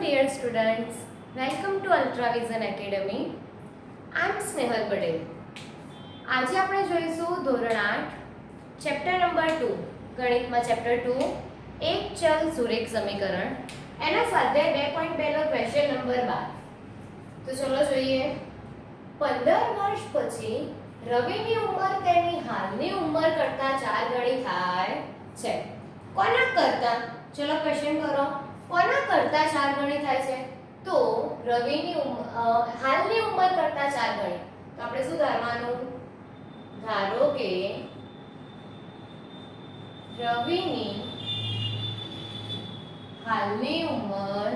dear students, welcome to Ultravision Academy. I am Snehal Patel. આજે આપણે જોઈશું ધોરણ 8 ચેપ્ટર નંબર 2 ગણિતમાં ચેપ્ટર 2 એક ચલ સુરેખ સમીકરણ એના સ્વાધ્યાય 2.2 નો ક્વેશ્ચન નંબર 12. તો ચલો જોઈએ. 15 વર્ષ પછી રવિની ઉંમર તેની હાલની ઉંમર કરતા 4 ગણી થાય છે. કોના કરતા? ચલો ક્વેશ્ચન કરો. કોના કરતા 4 ગણી થાય છે? તો રવિની હાલની ઉંમર કરતા 4 ગણી. તો આપણે શું ધારવાનું? ધારો કે રવિની હાલની ઉંમર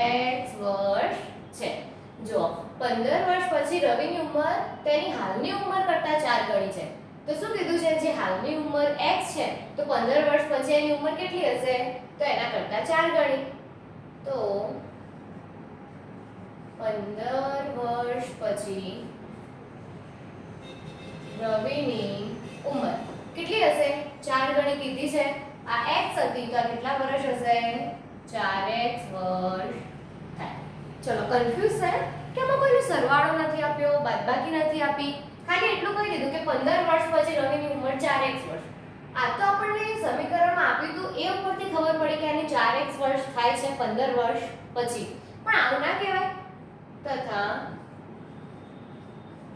x વર્ષ છે. જો 15 વર્ષ પછી રવિની ઉંમર તેની હાલની ઉંમર કરતા 4 ગણી છે. તો શું કીધું છે? જે હાલની ઉંમર x છે તો 15 વર્ષ પછી એની ઉંમર કેટલી હશે? તો એના કરતા 4 ગણી. તો 15 વર્ષ પછી રવિની ઉંમર કેટલી હશે? 4 ગણી કીધી છે. આ x હતી તો આ કેટલા વર્ષ હશે? 4x વર્ષ થાય. ચલો કન્ફ્યુઝ છે કે આમાં કોઈનો સરવાળો નથી આપ્યો, બાદબાકી નથી આપી, ખાલી એટલું કહી દીધું કે 15 વર્ષ પછી રવિની ઉંમર 4x વર્ષ. આ તો આપણને સમીકરણમાં આપ્યું હતું એ ઉપરથી ખબર પડી કે આની 4x વર્ષ થાય છે 15 વર્ષ પછી. પણ આવું ના કહેવાય. તથા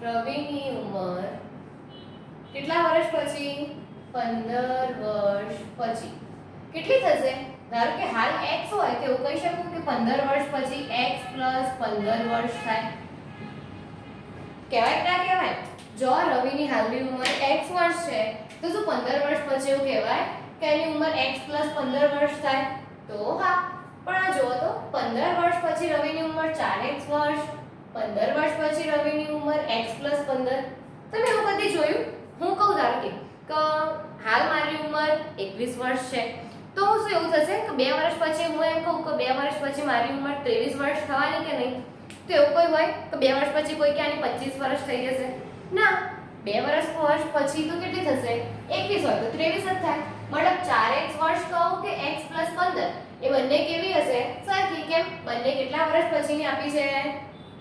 રવિની ઉંમર કેટલા વર્ષ પછી? 15 વર્ષ પછી કેટલી થશે? ધારો કે હાલ x હોય તો એવું કહી શકું કે 15 વર્ષ પછી x + 15 વર્ષ થાય. કહેવાય કે ના કહેવાય? જો રવિની હાલની ઉંમર x વર્ષ છે તો શું 15 વર્ષ પછી એવું કહેવાય કે એની ઉંમર x + 15 વર્ષ થાય? તો હા. પણ આ જુઓ તો 15 વર્ષ પછી રવિની ઉંમર 4x વર્ષ, 15 વર્ષ પછી રવિની ઉંમર x + 15. તમે એવું કદી જોયું? હું કહું ધારો કે હાલ મારી ઉંમર 21 વર્ષ છે તો શું એવું થશે કે 2 વર્ષ પછી હું એમ કહું કે 2 વર્ષ પછી મારી ઉંમર 23 વર્ષ થવાની કે નહીં? તો એવું કોઈ હોય કે 2 વર્ષ પછી કોઈ કે આની 25 વર્ષ થઈ જશે? ના. 2 વર્ષ પછી તો કેટલી થશે? 21 હોય તો 23 જ થાય. મતલબ 4x વર્ષ કહું કે x + 15 એ બંને કેવી હશે? સરખી. કેમ? બંને કેટલા વર્ષ પછીની આપી છે?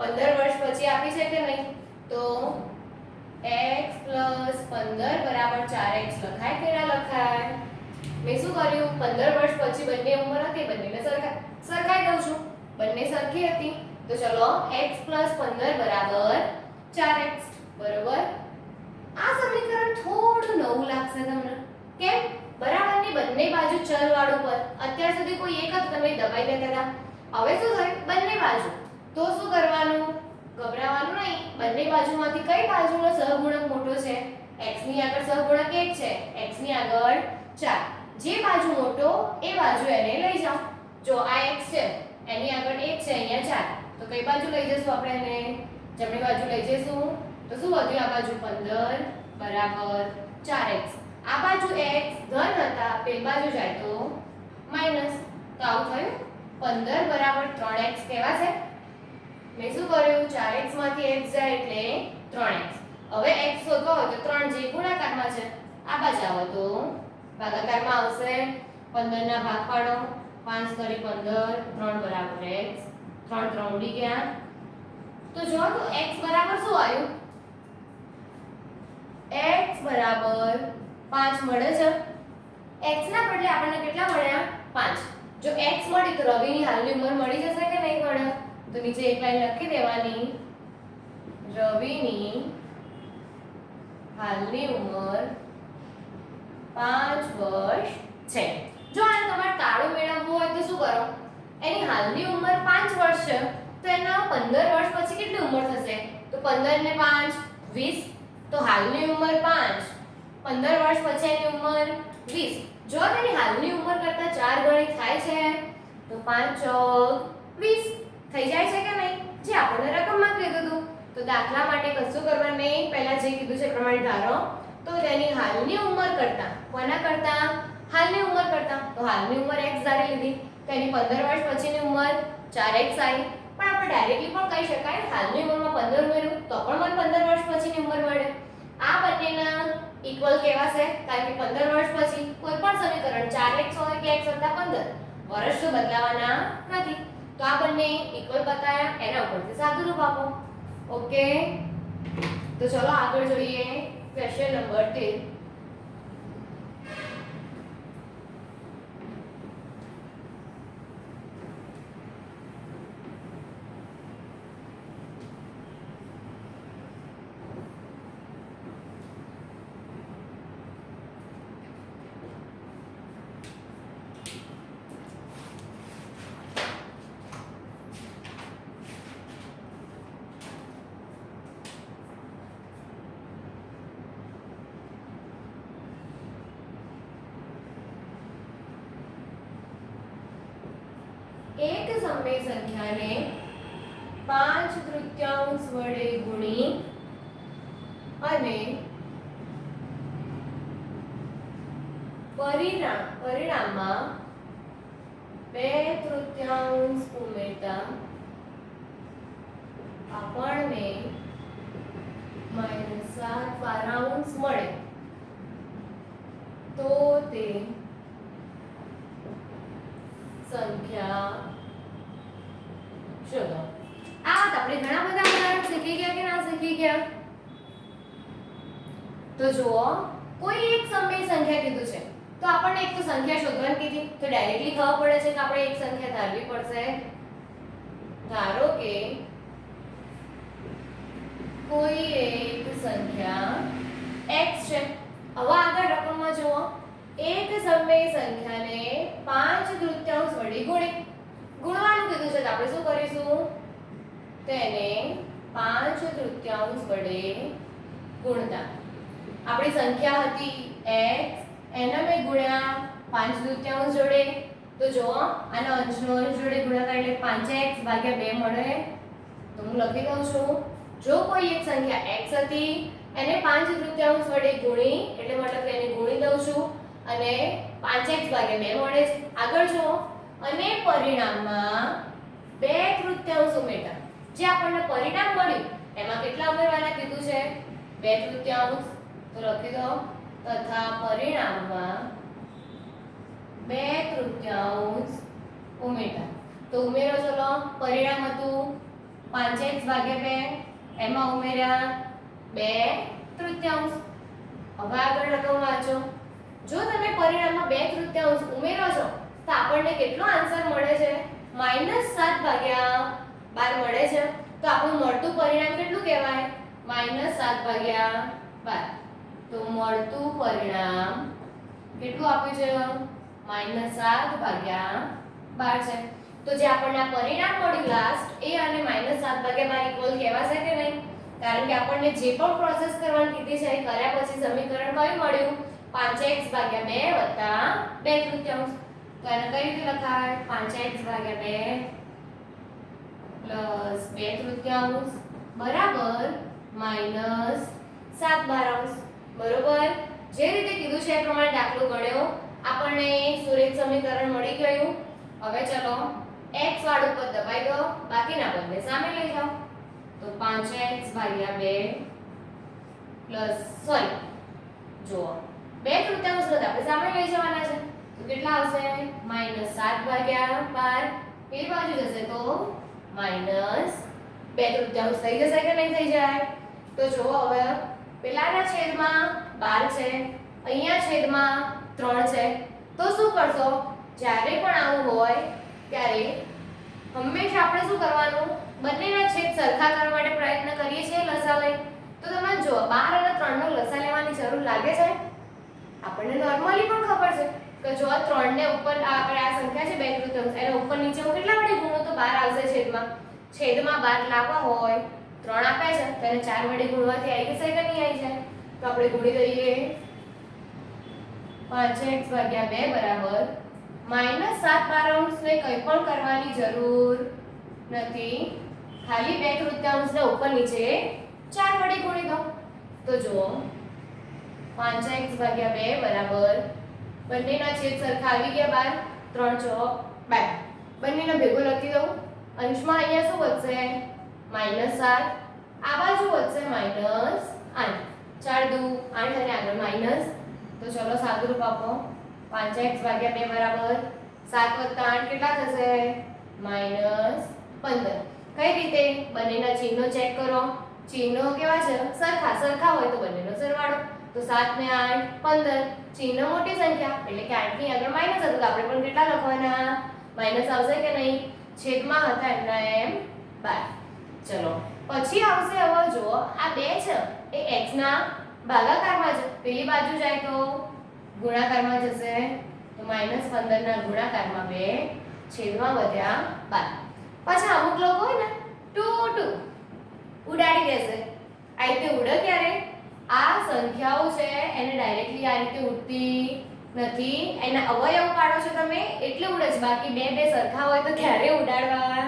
15 વર્ષ પછી આપી છે કે નહીં? તો x + 15 = 4x લખાય કે ના લખાય? મેં શું કર્યું? 15 વર્ષ પછી બંને ઉંમર હતી, બંનેને સરખાઈ દઉં છું. બંને સરખી હતી તો ચલો x + 15 = 4x. બરોબર. આ સમીકરણ થોડું નવું લાગશે તમને. કેમ? બરાબરની બંને બાજુ ચલ વાળું પર. અત્યાર સુધી કોઈ એક જ તમે દબાઈ દેતા હતા. હવે શું થયું? બંને બાજુ. તો શું કરવાનું? ગભરાવાનું નહીં. બંને બાજુમાંથી કઈ બાજુનો સહગુણક મોટો છે? x ની આગળ સહગુણક 1 છે, x ની આગળ 4. જે બાજુ મોટો એ બાજુ એને લઈ જાઓ. જો આ x છે એની આગળ 1 છે, અહીંયા 4. તો કઈ બાજુ લઈ જશું આપણે એને? જમણી બાજુ લઈ જઈશું. તો શું વધ્યું આ બાજુ? 15 = 4x. આ બાજુ x ધન હતા, પેલી બાજુ જાય તો માઈનસ. તો આવું થયું. 15 = 3x કેવા છે? મેં શું કર્યું? 4x માંથી x જાય એટલે 3x. હવે x શોધવો હોય તો 3 જે ગુણાકારમાં છે આ બાજુ આવો તો ભાગાકારમાં આવશે. 15 ના ભાગ પાડો. 5 × 15 3 = x. 3 3 ઉડી ગયા. તો જો તો x બરાબર શું આવ્યું? x બરાબર 5 મળે છે. x ના બદલે આપણને કેટલા મળ્યા? 5. જો x મળી તો રવિની હાલની ઉંમર મળી જશે કે નહીં મળે? તો નીચે એક લાઈન લખી દેવાની. રવિની હાલની ઉંમર 5 વર્ષ છે. જો આને તમારે તાળું મેળવવું હોય તો શું કરો? એની હાલની ઉંમર 5 વર્ષ છે તો એના 15 વર્ષ પછી કેટલી ઉંમર થશે? તો 15 ને 5 20. તો હાલની ઉંમર 5, 15 વર્ષ પછી એની ઉંમર 20. જો તેની હાલની ઉંમર કરતા 4 ગણી થાય છે તો 5 × 20 થઈ જાય છે કે નહીં? જે આપણને રકમમાં કીધું હતું. તો દાખલા માટે કશું કરવાનું નહીં. પહેલા જે કીધું છે પ્રમાણે ધારો. તો તેની હાલની ઉંમર કરતા, કોના કરતા? હાલની ઉંમર કરતા. તો હાલની ઉંમર x ધારી લીધી તો એની 15 વર્ષ પછીની ઉંમર 4x આવી. પણ આપણે ડાયરેક્ટલી પણ કહી શકાય હાલની ઉંમરમાં 15 ઉમેર્યું તો પણ મને 15 વર્ષ પછીની ઉંમર મળે. આ બંનેના ઇક્વલ કેવા છે? કારણ કે 15 વર્ષ પછી કોઈ પણ સમીકરણ 4x હોય કે x + 15 વર્ષ તો બદલાવાના નથી. તો આ બંને ઇક્વલ બતાયા, એના ઉપરથી સાદું રૂપ આપો. ઓકે, તો ચલો આગળ જોઈએ ક્વેશ્ચન નંબર 13. એક સમય સંખ્યાને 5/3 વડે ગુણી અને પરિણામમાં 2/3 ઉમેરતા આપણને -7/12 મળે તો તે સંખ્યા શોધો. આ આપણે ઘણા બધા ઉદાહરણ શીખી ગયા કે ના શીખી ગયા? તો જુઓ, કોઈ એક સમય સંખ્યા કીધું છે તો આપણને એક તો સંખ્યા શોધવાની કીધી, તો ડાયરેક્ટલી ખબર પડે છે કે આપણે એક સંખ્યા ધારવી પડશે. ધારો કે કોઈ એક સંખ્યા x છે. હવે આગળ રકમમાં જુઓ, એક સમય સંખ્યાને 5/3 વડે ગુણવાનું કીધું છે, તો આપણે શું કરીશું? તેને 5/3 વડે ગુણતા આપણી સંખ્યા હતી x, એને મેં ગુણ્યા 5/3 જોડે. તો જો આના અંશનો અંશ જોડે ગુણાકાર એટલે 5x/2 મળે. તો હું લખી દઉં છું, જો કોઈ એક સંખ્યા x હતી એને 5/3 વડે ગુણી એટલે મતલબ એને ગુણી દઉં છું અને 5x/2 મળે છે. આગળ જો, અને પરિણામમાં 2/3 ઉમેરતા જે આપણને પરિણામ મળ્યું એમાં કેટલા ઉમેરવાના કીધું છે? 2/3. તો લખી દો, તથા પરિણામમાં 2/3 ઉમેરતા. તો ઉમેરો, ચલો. પરિણામ હતું 5x/2, એમાં ઉમેર્યા 2/3. હવે આગળ રકમ વાંચો. જો તમે પરિણામમાં 2/3 ઉમેરો છો તો આપણને કેટલો આન્સર મળે છે? -7/12 મળે છે. તો આપણું મળતું પરિણામ કેટલું કહેવાય? -7/12. તો મળતું પરિણામ કેટલું આપ્યું છે? -7/12 છે. તો જે આપણને આ પરિણામ મળ્યું લાસ્ટ, એ અને -7/12 ઇક્વલ કહેવાશે કે નહીં? કારણ કે આપણને જે પણ પ્રોસેસ કરવાની કીધી છે એ કર્યા પછી સમીકરણ કયું મળ્યું? 5x/2 + 2/3. તો એને કઈ રીતે લખાય? 5x/2 + 2/3 બરાબર -7/12. બરોબર? જે રીતે કીધું છે એ પ્રમાણે દાખલો ગણ્યો, આપણને સુરેખ સમીકરણ મળી ગયું. હવે ચલો x વાળું પદ દબાઈ દો, બાકીના પદને સામે લઈ જાઓ. તો 5x/2 પ્લસ સોરી જુઓ 2/3 પદ આપણે સામે લઈ જવાના છે, તો કેટલા આવશે? -7/12. પેલી બાજુ જશે તો -2/3 થઈ જશે કે નહીં થઈ જાય? તો જુઓ, હવે પેલાના છેદમાં 12 છે, અહીંયા છેદમાં 3 છે. તો શું કરશો? જ્યારે પણ આવું હોય ત્યારે હંમેશા આપણે શું કરવાનું? બંનેના છેદ સરખા કરવા માટે પ્રયત્ન કરીએ છીએ લસા લઈ. તો તમે જો 12 અને 3 નો લસા લેવાની જરૂર લાગે છે? આપણને નોર્મલી પણ ખબર છે કે જો 3 ને ઉપર આપણે આ સંખ્યા છે 2/3, એના ઉપર નીચે હું કેટલા વડે ગુણું તો 12 આવશે છેદમાં. છેદમાં 12 લાવવા હોય, 3 આપ્યા છે તો એને 4 વડે ગુણવાથી આવી જશે કે નહીં આવી જાય? તો આપણે ગુણી દઈએ. 5x/2 બરાબર -7/12 ને કંઈ પણ કરવાની જરૂર નથી, ખાલી 2/3 ને ઉપર નીચે 4 વડે ગુણી દો. તો જુઓ 5x/2 બરાબર બંનેના છેદ સરખા આવી ગયા 12, 3 ચોક 12. બંનેનો ભેગો લખી દઉં. અંશમાં અહીંયા શું વધશે? -7. આ બાજુ વધશે -8. 4 દુ 8 અને આગળ માઈનસ. તો ચલો સાદુરૂપ આપો. 5x/2 બરાબર 7 + 8 કેટલા થશે? -15. કઈ રીતે? બંનેના ચિહ્નો ચેક કરો. ચિહ્નો કેવા છે? સરખા. સરખા હોય તો બંનેનો સરવાળો. તો 7 ને 8 15. ચિહ્ન મોટી સંખ્યા એટલે કે 8 ની આગળ માઈનસ હતું તો આપણે પણ કેટલા લખવાના? માઈનસ આવશે કે નહીં? છેદમાં હતા એટલે એમ 12. ચલો પછી આવશે હવે જુઓ આ 2 છે એ x ના ભાગાકારમાં છે. પેલી બાજુ જાય તો ગુણાકારમાં જશે. તો -15 ના ગુણાકારમાં 2 છેદમાં વધ્યા 12. પાછા અમુક લોકો હોય ને 2 ઉડાડી દેશે. આ રીતે ઉડે ક્યારે? આ સંખ્યાઓ છે એને ડાયરેક્ટલી આ રીતે ઉડતી નથી. એના અવયવ પાડો છો તમે એટલે ઉડે છે. બાકી બે સરખા હોય તો ક્યારે ઉડાડવા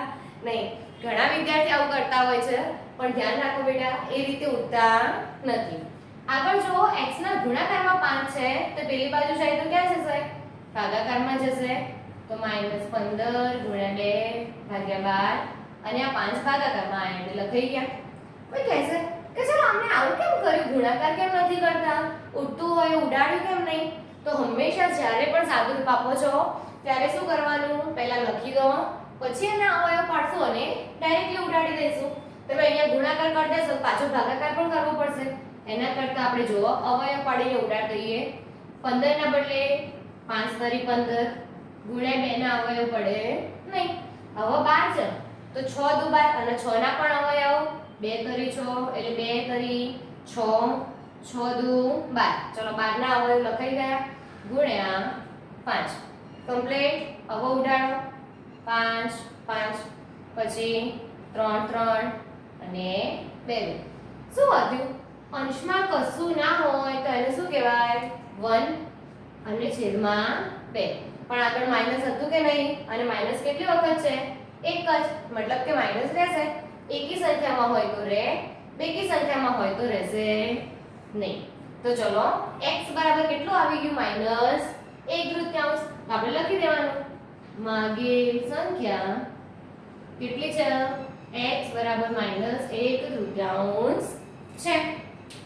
નહીં. ઘણા વિદ્યાર્થી આવું કરતા હોય છે પણ ધ્યાન રાખો બેટા એ રીતે ઉડતા નથી. આગળ જો x ના ગુણાકારમાં 5 છે તો પેલી બાજુ જાય તો ક્યાં જશે? ભાગાકારમાં જશે. તો -15 × 2 / 12 અને આ 5 ભાગાકારમાં આ એટલે લખાઈ ગયા. કોઈ કહેશે કે ચલો આપણે આવું કેમ કર્યું? ગુણાકાર કેમ નથી કરતા? ઉડતું હોય ઉડાડ્યું કેમ નહીં? તો હંમેશા જ્યારે પણ સાદુરૂપ આપો છો ત્યારે શું કરવાનું? પહેલા લખી દો પછી એના અવયવ પાડશું અને ડાયરેક્ટલી ઉડાડી દઈશું. તમે અહીંયા ગુણાકાર કરી દેશો પાછો ભાગાકાર પણ કરવો પડશે. એના કરતા આપણે જુઓ અવયવ પાડીને ઉડાડી દઈએ. 15 ના બદલે 5 તરી 15 ગુણ્યા 2 ના અવયવ પડે નહીં. હવે 12 છે તો 6 દુ 12 અને 6 ના પણ અવયવ 2 તરી 6 એટલે 2 તરી 6 6 દુ 12. ચલો 12 ના અવયવ લખાઈ ગયા ગુણ્યા 5 કમ્પ્લીટ. હવે ઉડાડો 5 5 પછી 3 3 અને 2 શું વધ્યું? અંશમાં કશું ના હોય તો એને શું કહેવાય? 1 અને છેદમાં 2. પણ આગળ માઈનસ હતું કે નહીં? અને માઈનસ કેટલી વખત છે? એક જ. મતલબ કે માઈનસ રહેશે. એકી સંખ્યામાં હોય તો રહે, બેકી સંખ્યામાં હોય તો રહેશે નહીં. તો ચલો x બરાબર કેટલું આવી ગયું? -1/3. આપણે લખી દેવાનું માગેલ સંખ્યા કેટલી છે? x બરાબર -1/3 છે.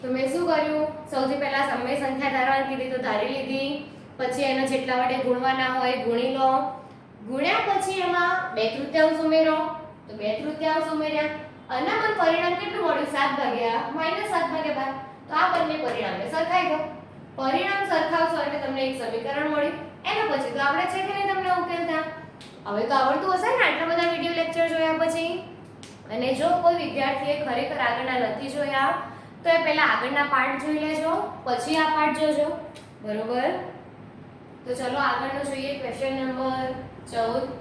તો મેં શું કર્યું? સૌથી પહેલા સમય સંખ્યા ધારવાની કીધી તો ધારી લીધી. પછી એના જેટલા વડે ગુણવાના હોય ગુણી લો. ગુણ્યા પછી એમાં 2/3 ઉમેરો તો 2/3 ઉમેર્યા. અને મને પરિણામ કેટલું મળ્યું? 7/12. તો આ બંને પરિણામને સરખાઈ દો. પરિણામ સરખાવશો એટલે તમને એક સમીકરણ મળ્યું. એના પછી તો આપણે છે કે નહીં તમને ઉકેલતા? હવે તો આવડતું હશે ને આટલા બધા વિડિયો લેક્ચર જોયા પછી? અને જો કોઈ વિદ્યાર્થીએ ખરેખર આગળના નથી જોયા તો એ પહેલા આગળના પાર્ટ જોઈ લેજો પછી આ પાર્ટ જોજો. બરોબર? તો ચલો આગળનો જોઈએ ક્વેશ્ચન નંબર 14.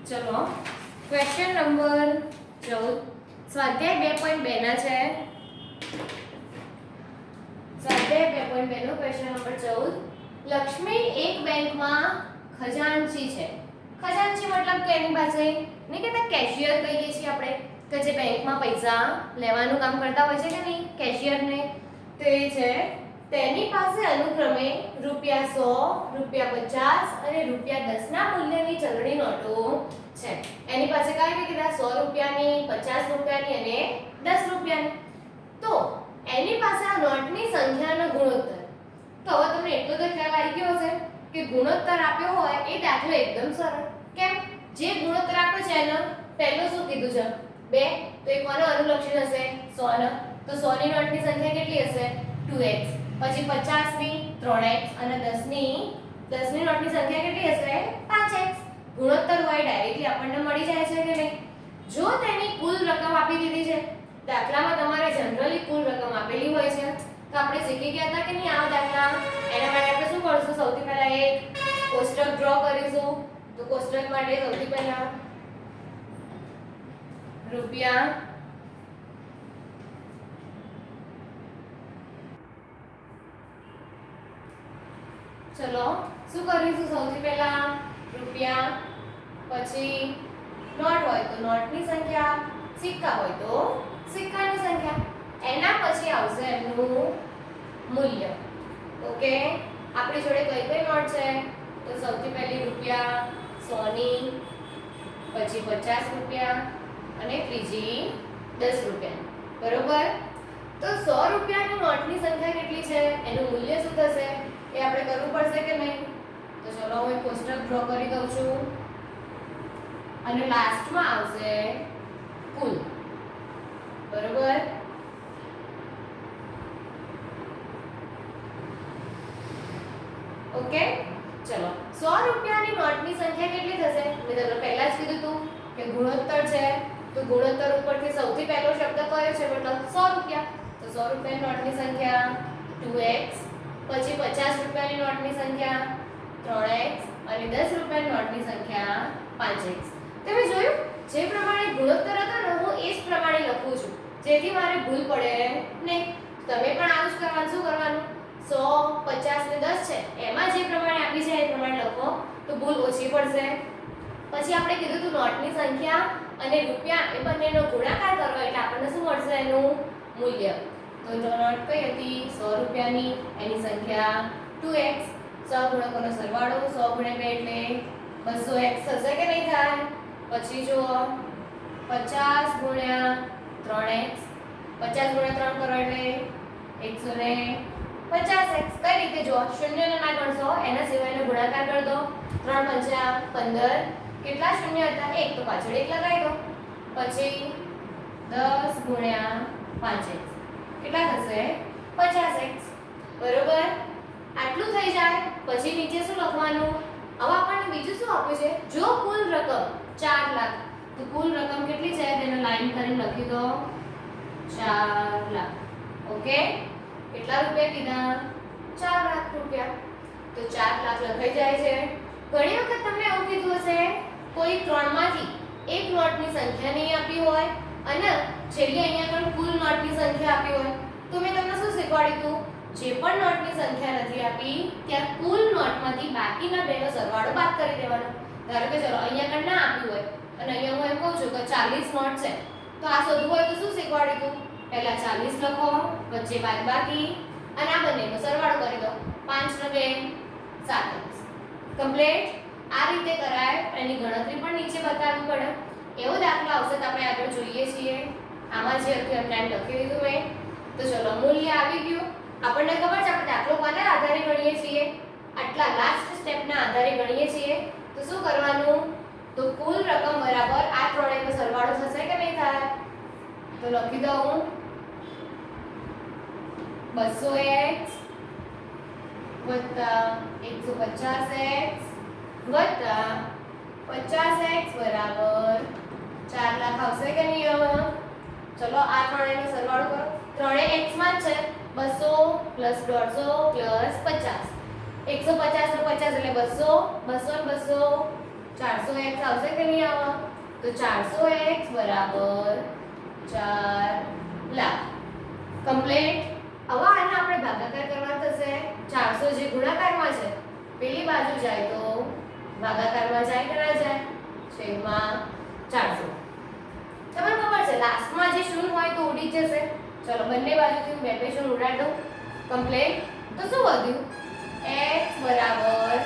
ચલો ક્વેશ્ચન નંબર 14 સ્વાધ્યાય 2.2 ના છે. સ્વાધ્યાય 2.2 નો ક્વેશ્ચન નંબર 14. લક્ષ્મી એક બેંકમાં ખજાનચી છે. ખજાનચી મતલબ કે એની પાસે ને કે કેશિયર કહીએ છીએ આપણે કે જે બેંકમાં પૈસા લેવાનું કામ કરતા હોય છે કે નહીં કેશિયરને, તો એ છે. તેની પાસે અનુક્રમે ₹100, ₹50 અને ₹10 ના મૂલ્યની ચલણી નોટો છે. એની પાસે કઈ કીધા ₹100ની, ₹50ની અને ₹10ની. તો એની પાસે આ નોટની સંખ્યાનો ગુણોત્તર. તો હવે તમને એટલો તો ખ્યાલ આવી ગયો હશે કે ગુણોત્તર આપ્યો હોય એ દાખલો એકદમ સરળ. કેમ? જે ગુણોત્તર આપ્યો છે એનો પહેલો શું કીધું છે 2, તો એ કોનો અનુલક્ષી હશે 100 નો. તો 100 ની નોટની સંખ્યા કેટલી હશે 2x. પછી 50ની 3x અને 10ની નોટની સંખ્યા કેટલી હશે 5x. ગુણોત્તર હોય ડાયરેક્ટલી આપણને મળી જાય છે કે નહીં. જો તેની કુલ રકમ આપી દીધી છે, દાખલામાં તમારે જનરલી કુલ રકમ આપેલી હોય છે, તો આપણે શીખી ગયા હતા કે નહીં આ દાખલા. એના માટે આપણે શું કરશું, સૌથી પહેલા એક કોષ્ટક ડ્રો કરીશું. તો કોષ્ટક માટે સૌથી પહેલા રૂપિયા ચલો શું કરીશું, સૌથી પહેલા રૂપિયા, પછી નોટ હોય તો નોટની સંખ્યા, સિક્કા હોય તો સિક્કાની સંખ્યા, એના પછી આવશે એનું મૂલ્ય. ઓકે, આપણી જોડે કઈ કઈ નોટ છે, તો સૌથી પહેલી રૂપિયા 100ની, પછી 50 રૂપિયા અને ત્રીજી 10 રૂપિયા. બરોબર. તો 100 રૂપિયાની નોટની સંખ્યા કેટલી છે, એનું મૂલ્ય શું થશે એ આપણે કરવું પડશે કે નહીં. તો ચલો હું એક કોષ્ટક ડ્રો કરી દઉં છું અને લાસ્ટમાં આવશે કુલ. બરોબર. ઓકે, ચલો 100 રૂપિયાની નોટની સંખ્યા કેટલી થશે, મેં તમને પહેલા જ કીધું હતું કે ગુણોત્તર છે. તો ગુણોત્તર ઉપરથી સૌથી પહેલો શબ્દ કયો છે, મતલબ 100 રૂપિયા. તો 100 રૂપિયાની નોટની સંખ્યા 2x, પછી 50 રૂપિયાની નોટની સંખ્યા 3x અને 10 રૂપિયાની નોટની સંખ્યા 5x. તમે જોયું જે પ્રમાણે ગુણોત્તર હતો ને હું એ જ પ્રમાણે લખું છું જેથી મારે ભૂલ પડે નહીં. તમે પણ આવું જ કરવાનું. શું કરવાનું, 100, 50 ને 10 છે એમાં જે પ્રમાણે આપી છે એ પ્રમાણે લખો તો ભૂલ ઓછી પડશે. પછી આપણે કીધું હતું નોટની સંખ્યા અને રૂપિયા એ બંનેનો ગુણાકાર કરો એટલે આપણને શું મળશે એનું મૂલ્ય. તો નોટ કઈ હતી 100 રૂપિયાની, એની સંખ્યા 2x. 100 ગુણકોનો સરવાળો 100 ગુણ્યા 2 એટલે 200x થશે કે નહીં થાય. પછી જુઓ 50 ગુણ્યા 3x, 50 ગુણ્યા 3 કરો એટલે 150x. કઈ રીતે જો શૂન્ય ના ગણશો એના સિવાયનો ગુણાકાર કરી દો. 3 પંચા 15, કેટલા શૂન્ય હતા 1 તો પાછળ 1 લગાવી દો. પછી 10 ગુણ્યા 5x કેટલા થશે 50x. બરોબર. આટલું થઈ જાય પછી નીચે શું લખવાનું, હવે આપણને બીજું શું આપ્યું છે, જો કુલ રકમ 4 લાખ, તો કુલ રકમ કેટલી છે તેને લાઈન કરીને લખી દો 4 લાખ. ઓકે, કેટલા રૂપિયા કીધા 4 લાખ રૂપિયા. તો 4 લાખ લખાઈ જાય છે. ઘણી વખત તમને એવું કીધું હશે કોઈ ત્રણમાંથી એક નોટની સંખ્યા નહીં આપી હોય અને છેલ્લે અહીંયા આગળ કુલ નોટની સંખ્યા આપી હોય, તો મેં તમને શું શીખવાડ્યું હતું, જે પણ નોટની સંખ્યા નથી આપી ત્યાં કુલ નોટમાંથી બાકીના બેનો સરવાળો બાદ કરી દેવાનો. ધારો કે ચલો અહીંયા આગળ ના આપ્યું હોય અને અહીંયા હું એમ કહું છું કે 40 નોટ છે, તો આ શોધવું હોય તો શું શીખવાડ્યું હતું, પહેલા 40 લખો, વચ્ચે બાદબાકી અને આ બંનેનો સરવાળો કરી દો. 5 ને 2 7x. કમ્પ્લીટ. આ રીતે કરાય. એની ગણતરી પણ નીચે બતાવવી પડે. એવો દાખલો આવશે તો આપણે આગળ જોઈએ છીએ. આમાં જે હતું એમ ટાઈમ લખી દીધું મેં. તો ચલો મૂલ્ય આવી ગયું. આપણને ખબર છે આપણે દાખલો કોના આધારે ગણીએ છીએ, આટલા લાસ્ટ સ્ટેપના આધારે ગણીએ છીએ. તો શું કરવાનું, તો કુલ રકમ બરાબર આ ત્રણેયનો સરવાળો થશે કે નહીં થાય. તો લખી દઉં 200x વત્તા 150x વત્તા 50x બરાબર 4 લાખ આવશે કે નહીં. હવે ચલો આ ત્રણેયનો સરવાળો કરો. ત્રણેય x માં જ છે, 200 પ્લસ 150 પ્લસ 50. 150 નો 50 એટલે 200, 200 ને 200 400x આવશે કે નહીં આવે? તો 400x બરાબર 4 લાખ. કમ્પ્લીટ. હવે આને આપણે ભાગાકાર કરવા થશે. 400 જે ગુણાકારમાં છે પેલી બાજુ જાય તો ભાગાકારમાં જાય કે ના જાય? છેદમાં 400. તમને ખબર છે લાસ્ટમાં જે શૂન્ય હોય તો ઉડી જ જશે. ચલો બંને બાજુથી હું બે શૂન્ય ઉડાડી દઉં. કમ્પ્લીટ. તો શું વધ્યું? x બરાબર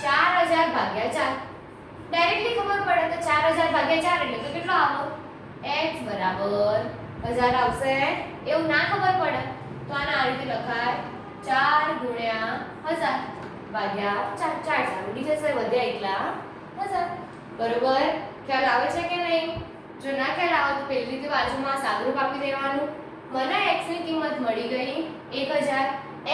4000 ભાગ્યા 4. ડાયરેક્ટલી ખબર પડે તો 4000 ભાગ્યા 4 એટલે તો કેટલો આવે? x બરાબર 1000 આવશે. એવું ના ખબર પડે તો આને આ રીતે લખાય 4 ગુણ્યા 1000 ભાગ્યા 4. 4 ઉડી જશે, વધ્યા એટલા 1000. બરોબર? ખ્યાલ આવે છે કે નહીં? જો ના ખ્યાલ આવે તો પહેલી રીતે બાજુમાં સાદુરૂપ આપી દેવાનું. મને x ની કિંમત મળી ગઈ 1000.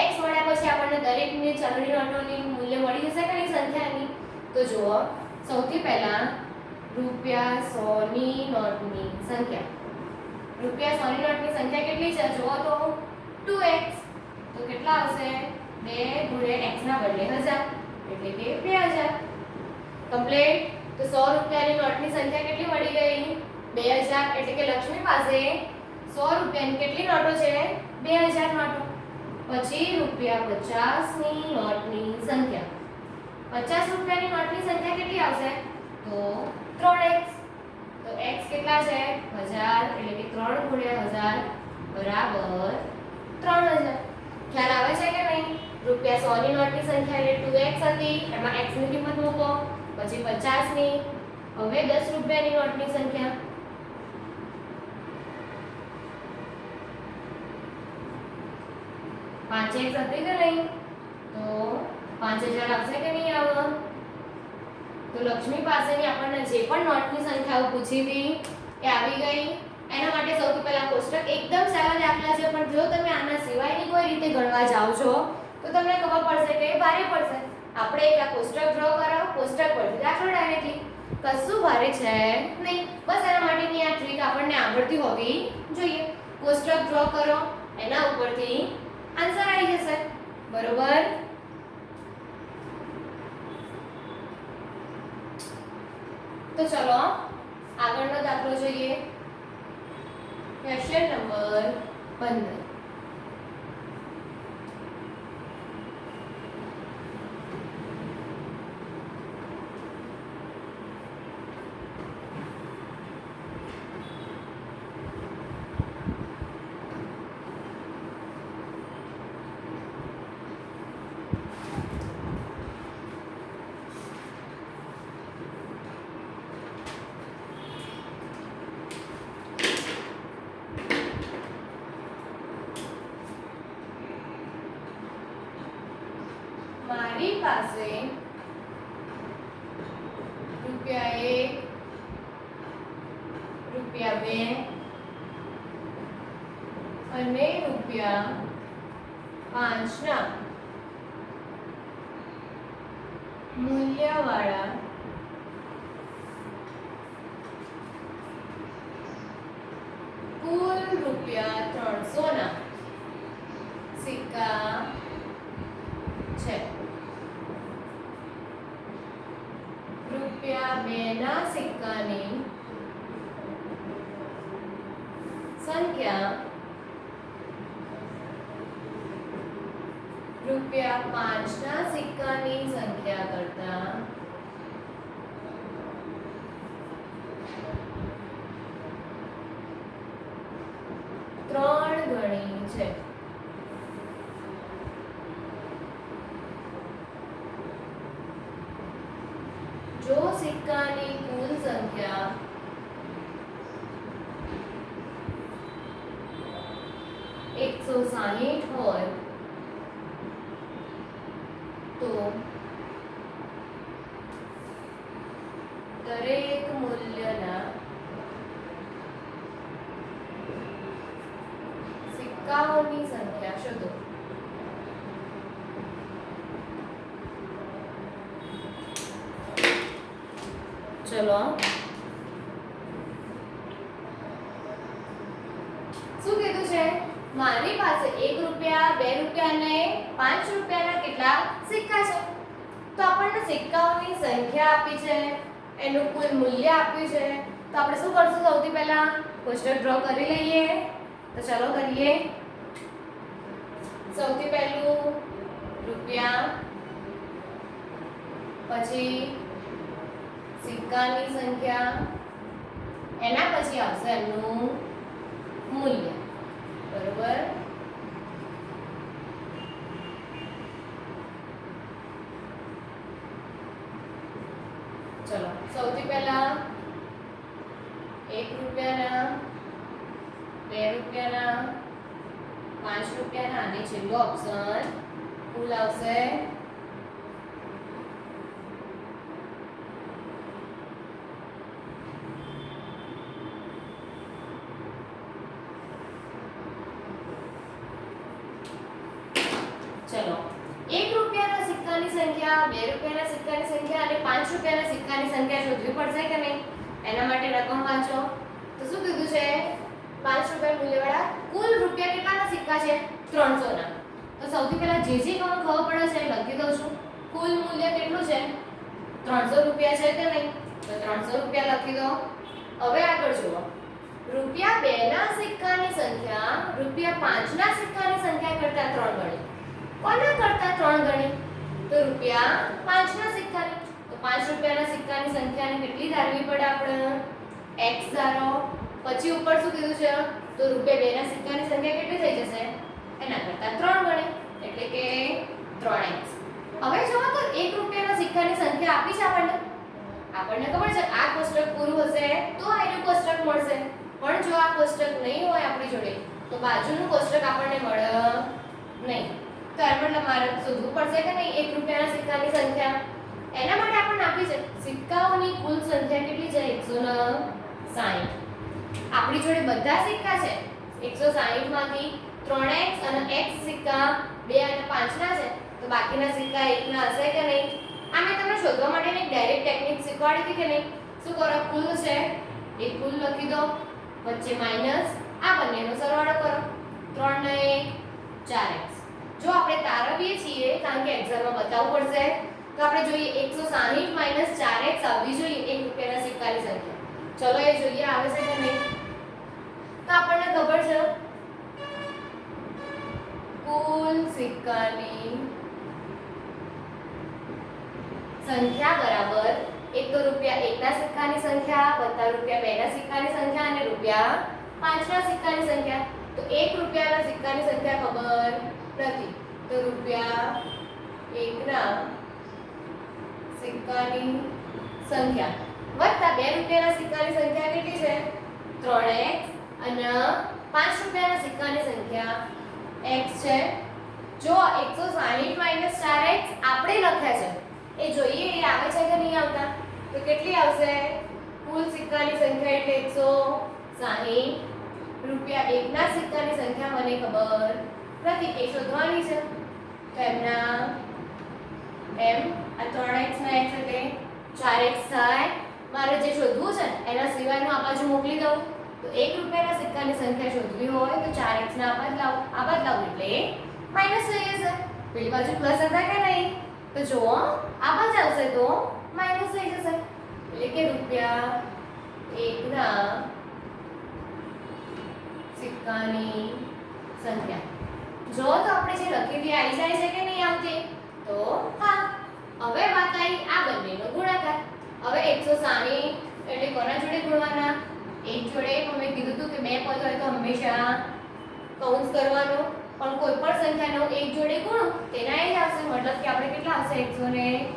x મળ્યા પછી આપણને દરેકની ચલણી નોટોની મૂલ્ય મળી જશે કે નહીં સંખ્યાની? તો જુઓ સૌથી પહેલા રૂપિયા 100 ની નોટની સંખ્યા. રૂપિયા 100 ની નોટની સંખ્યા કેટલી છે? જુઓ તો 2x. તો કેટલા આવશે? 2 ગુણ્યા x ના બદલે 1000 એટલે કે 2000. કમ્પ્લીટ. તો 100 રૂપિયાની નોટની સંખ્યા કેટલી મળી ગઈ? 2000. એટલે કે લક્ષ્મી પાસે 100 રૂપિયાની કેટલી નોટો છે? 2000 નોટો. પછી રૂપિયા 50 ની નોટની સંખ્યા. 50 રૂપિયાની નોટની સંખ્યા કેટલી આવશે? તો 3x. તો x કેટલા છે? 1000 એટલે કે 3 ગુણ્યા 1000 બરાબર 3000. ખ્યાલ આવે છે કે નહીં? રૂપિયા 100 ની નોટની સંખ્યા એટલે 2x હતી, એમાં x ની કિંમત મૂકો. પછી 50 ની. હવે 10 રૂપિયાની નોટની સંખ્યા. 5x હતી કે નહીં? તો 5000 આવશે કે નહીં આવે? તો લક્ષ્મી પાસેની આપણને જે પણ નોટની સંખ્યાઓ પૂછી હતી એ આવી ગઈ. એના માટે સૌથી પહેલા કોષ્ટક એકદમ સરળ દાખલા છે, પણ જો તમે આના સિવાયની કોઈ રીતે ગણવા જાઓ છો તો તમને ખબર પડશે કે ભારે પડશે. આપણે એક આ કોષ્ટક ડ્રો કરો, કોષ્ટક પરથી દાખલો ડાયરેક્ટલી. કશું ભારે છે નહીં. બસ એના માટેની આ ટ્રીક આપણને આવડતી હોવી જોઈએ. કોષ્ટક ડ્રો કરો, એના ઉપરથી આન્સર આવી જશે. બરોબર? તો ચલો આગળનો દાખલો જોઈએ. Question number 15. મારી પાસે રૂપિયા 1, રૂપિયા 2 અને રૂપિયા 5 ના મૂલ્યવાળા કુલ રૂપિયા 300 ના સિક્કા છે. રૂપિયા 2 ના સિક્કાની સંખ્યા રૂપિયા 5 ના સિક્કાની સંખ્યા કરતા 3 ગણી છે. જો સિક્કાની કુલ સંખ્યા 160 હોય તો દરેક મૂલ્યના સિક્કાઓની સંખ્યા શોધો. ચલો શું કીધું છે? મારી પાસે 1 રૂપિયા, 2 રૂપિયા અને 5 રૂપિયાના કેટલા સિક્કા છે? તો આપણને સિક્કાઓની સંખ્યા આપી છે એનું કુલ મૂલ્ય આપ્યું છે તો આપણે શું કરશું સૌથી પહેલા કોષ્ટક ડ્રો કરી લઈએ તો ચાલો કરીએ સૌથી પહેલું રૂપિયા પછી સિક્કાની સંખ્યા એના પછી આવશે એનું મૂલ્ય બરોબર चलो સૌથી પહેલા 1 રૂપિયાના 2 રૂપિયાના 5 રૂપિયાના અને છેલ્લો ઓપ્શન કુલ આવશે चलो 1 રૂપિયાના સિક્કાની સંખ્યા 2 રૂપિયાના સિક્કાની સંખ્યા અને 5 રૂપિયાના સિક્કાની સંખ્યા શોધવી પડશે કે નહીં એના માટે રકમ વાંચો તો શું કીધું છે 5 રૂપિયા મૂલ્યવાળા કુલ રૂપિયા કેટલાના સિક્કા છે 300 ના તો સૌથી પહેલા જે ખબર પડે છે લખી દઉં છું કુલ મૂલ્ય કેટલું છે 300 રૂપિયા છે કે નહીં તો 300 રૂપિયા લખી દો હવે આગળ જુઓ રૂપિયા 2 ના સિક્કાની સંખ્યા રૂપિયા 5 ના સિક્કાની સંખ્યા કરતા 3 ગણી કોના કરતા 3 ગણી તો રૂપિયા 5 ના સિક્કાની તો 5 રૂપિયાના સિક્કાની સંખ્યાને કેટલી ધારવી પડે આપણે x ધારો પછી ઉપર શું કીધું છે તો રૂપિયા 2 ના સિક્કાની સંખ્યા કેટલી થઈ જશે એના કરતા 3 ગણી એટલે કે 3x હવે જો તો 1 રૂપિયાના સિક્કાની સંખ્યા આપી છે આપણને ખબર છે આ કોષ્ટક પૂરું હશે તો આનું કોષ્ટક મળશે પણ જો આ કોષ્ટક નહીં હોય આપણી જોડે તો બાજુનું કોષ્ટક આપણને મળે નહીં તો એમ એટલે મારે શોધવું પડશે કે નહીં 1 રૂપિયાના સિક્કાની સંખ્યા એના માટે આપણને આપી છે સિક્કાઓની કુલ સંખ્યા કેટલી છે 160 આપણી જોડે બધા સિક્કા છે 160 માંથી 3x અને x સિક્કા 2 અને 5 ના છે તો બાકીના સિક્કા 1 ના હશે કે નહીં આ મેં તમને શોધવા માટેની ડાયરેક્ટ ટેકનિક શીખવાડી હતી કે નહીં શું કરો કુલ છે એ કુલ લખી દો વચ્ચે માઈનસ આ બંનેનો સરવાળો કરો 3 ને 1 4x જો આપણે તારવીએ છીએ કારણ કે એક્ઝામમાં બતાવવું પડશે તો આપણે જોઈએ 160 - 4x આવવી જોઈએ 1 રૂપિયાના સિક્કાની સંખ્યા ચલો એ જોઈએ આવે છે કે નહીં તો આપણને ખબર છે કુલ સિક્કાની સંખ્યા બરાબર એક તો રૂપિયા 1 ના સિક્કાની સંખ્યા વત્તા રૂપિયા 2 ના સિક્કાની સંખ્યા અને રૂપિયા 5 ના સિક્કાની સંખ્યા તો 1 રૂપિયાના સિક્કાની સંખ્યા ખબર નથી તો રૂપિયા 1 ના સિક્કાની સંખ્યા વત્તા 2 રૂપિયાના સિક્કાની સંખ્યા કેટલી છે 3x અને 5 રૂપિયાના સિક્કાની સંખ્યા x છે જો 160 - 4x આપણે લખ્યા છે એ જોઈએ એ આવે છે કે નહીં આવતા તો કેટલી આવશે કુલ સિક્કાની સંખ્યા એટલે 160 રૂપિયા 1 ના સિક્કાની સંખ્યા મને ખબર નથી એ શોધવાની છે તો એમના એમ આ 3x ના x એટલે 4x થાય મારે જે શોધવું છે એના સિવાયનું આ બાજુ મોકલી દઉં તો 1 રૂપિયાના સિક્કાની સંખ્યા શોધવી હોય તો 4x ના આ બાદ લાવું એટલે માઈનસ થઈ જશે પેલી બાજુ પ્લસ હતા કે નહીં તો જો આ બાજુ આવશે તો માઈનસ થઈ જશે એટલે કે રૂપિયા 1 ના સિક્કાની સંખ્યા જો તો આપણે જે લખેલી આવી જાય છે કે નહીં આવતી તો હા હવે વાત આવી આ બંનેનો ગુણાકાર હવે 160 એટલે કોના જોડે ગુણવાના એક જોડે અમે કીધું હતું કે બે પદ હોય તો હંમેશા કૌંસ કરવાનો પણ કોઈ પણ સંખ્યાનો એક જોડે ગુણો તેના એ જ આવશે મતલબ કે આપણે કેટલા આવશે 160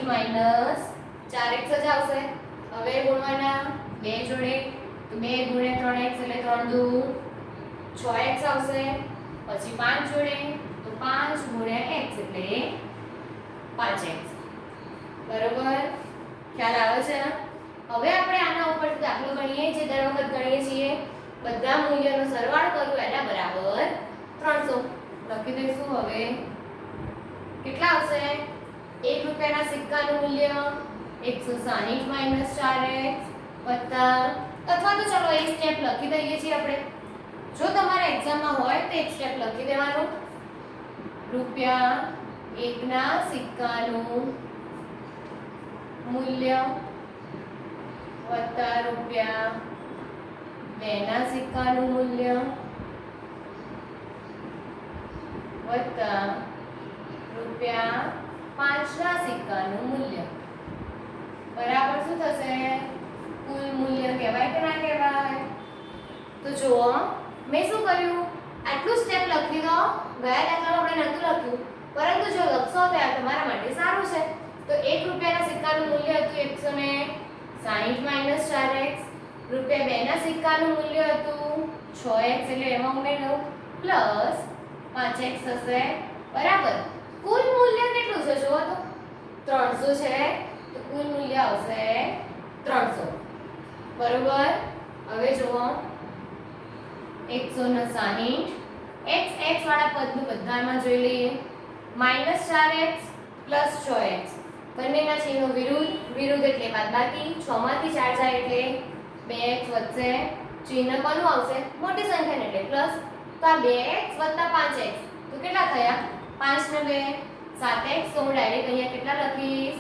- 4x જ આવશે હવે ગુણવાના બે જોડે તો 2 * 3x એટલે 3 દુ 6x આવશે પછી 5 જોડે તો 5 * x એટલે 5x બરોબર ખ્યાલ આવે છે હવે આપણે આના ઉપરથી દાખલો ગણીએ જે દર વખત ગણીએ છીએ બધા મૂલ્યનો સરવાળો કરું એના બરાબર 300 લખી દઈશું હવે કેટલા આવશે 1 રૂપિયાના સિક્કાનું મૂલ્ય 160 - 4x વત્તા અથવા તો ચલો એક સ્ટેપ લખી દઈએ છીએ આપણે જો તમારા એક્ઝામમાં હોય તો એક સ્ટેપ લખી દેવાનું રૂપિયા 1 ના સિક્કાનું મૂલ્ય વત્તા રૂપિયા 2 ના સિક્કાનું મૂલ્ય વત્તા રૂપિયા 5 ના સિક્કાનું મૂલ્ય બરાબર શું થશે? કુલ મૂલ્ય કહેવાય કે ના કહેવાય? તો જુઓ મેં શું કર્યું, આટલું સ્ટેપ લખી દો. ગયા દાખલામાં આપણે નહોતું લખ્યું, પરંતુ જો લખશો તો આ તમારા માટે સારું છે. તો 1 રૂપિયાના સિક્કાનું મૂલ્ય હતું 160 માઈનસ 4x, રૂપિયા 2 ના સિક્કાનું મૂલ્ય હતું 6x એટલે એમાં ઉમેરો પ્લસ 5x થશે બરાબર. કુલ મૂલ્ય કેટલું છે જુઓ તો 300 છે, તો કુલ મૂલ્ય આવશે 300 બરોબર. હવે જુઓ 160 x x વાળા પદનું બધામાં જોઈ લઈએ માઈનસ 4x પ્લસ 6x બંનેના ચિહ્નો વિરુદ્ધ એટલે બાદબાકી. 6 માંથી 4 જાય એટલે 2x વધશે, ચિહ્ન કોનું આવશે? મોટી સંખ્યાને એટલે પ્લસ. તો આ 2x 5x તો કેટલા થયા? 5 ને 2 7x. તો હું ડાયરેક્ટ અહીંયા કેટલા લખીશ?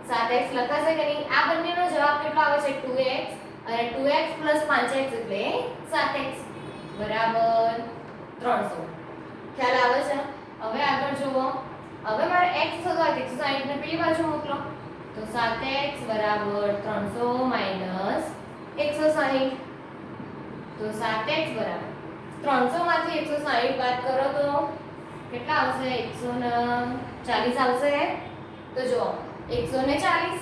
7x લખાશે કે નહીં? આ બંનેનો જવાબ કેટલો આવે છે? 2x અને 2x 5x એટલે 7x બરાબર 300. ખ્યાલ આવે છે? હવે આગળ જુઓ. હવે મારે x શોધવા 160 ને પેલી બાજુ મોકલો તો 7x બરાબર 300 માઈનસ 160. તો 7x બરાબર 300 માંથી 160 બાદ કરો તો કેટલા આવશે? 140 આવશે. તો જુઓ 140.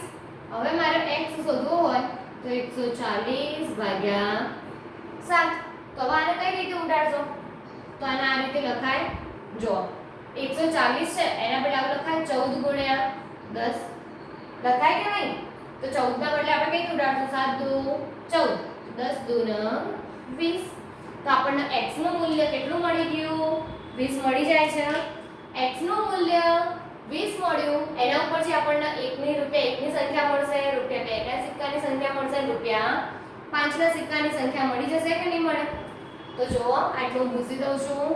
હવે મારે x શોધવો હોય તો 140 ભાગ્યા 7. તો હવે આને કઈ રીતે ઉડાડશો? તો આને આ રીતે લખાય. જો 140 છે એના બદલે આપણે લખાય 14 ગુણ્યા 10 લખાય કે નહીં? તો 14 ના બદલે આપણે કઈ ઉડાડશું? 7 દુ 14 10 દુ 20. તો આપણને x નું મૂલ્ય કેટલું મળી ગયું? 20 મળી જાય છે. x નું મૂલ્ય 20 મળ્યું, એના ઉપરથી આપણને 1 ની સંખ્યા મળશે, રૂપિયા 2 ના સિક્કાની સંખ્યા મળશે, રૂપિયા 5 ના સિક્કાની સંખ્યા મળી જશે કે નહીં મળે? તો જુઓ આટલું ભૂસી દઉં છું.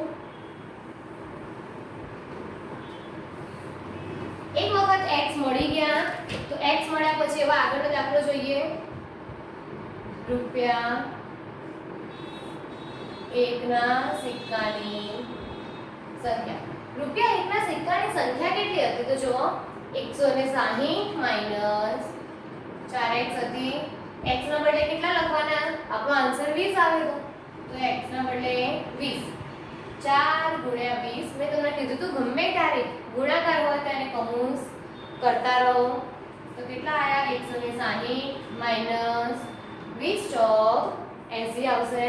એક વખત x મળી ગયા તો x મળ્યા પછી હવે આગળનો દાખલો જોઈએ. રૂપિયા 1 ના સિક્કાની સંખ્યા. રૂપિયા 1 ના સિક્કાની સંખ્યા કેટલી હતી? તો જુઓ 160 માઈનસ 4x હતી. x ના બદલે કેટલા લખવાના? આપણો આન્સર 20 આવ્યો તો x ના બદલે 20. 4 ગુણ્યા 20 મેં તમને કીધું તું ગમે ત્યારે ગુણાકાર હોય ત્યારે કૌંસ કરતા રહો. તો કેટલા આયા? 160 માઈનસ 20 ચોક 80 આવશે.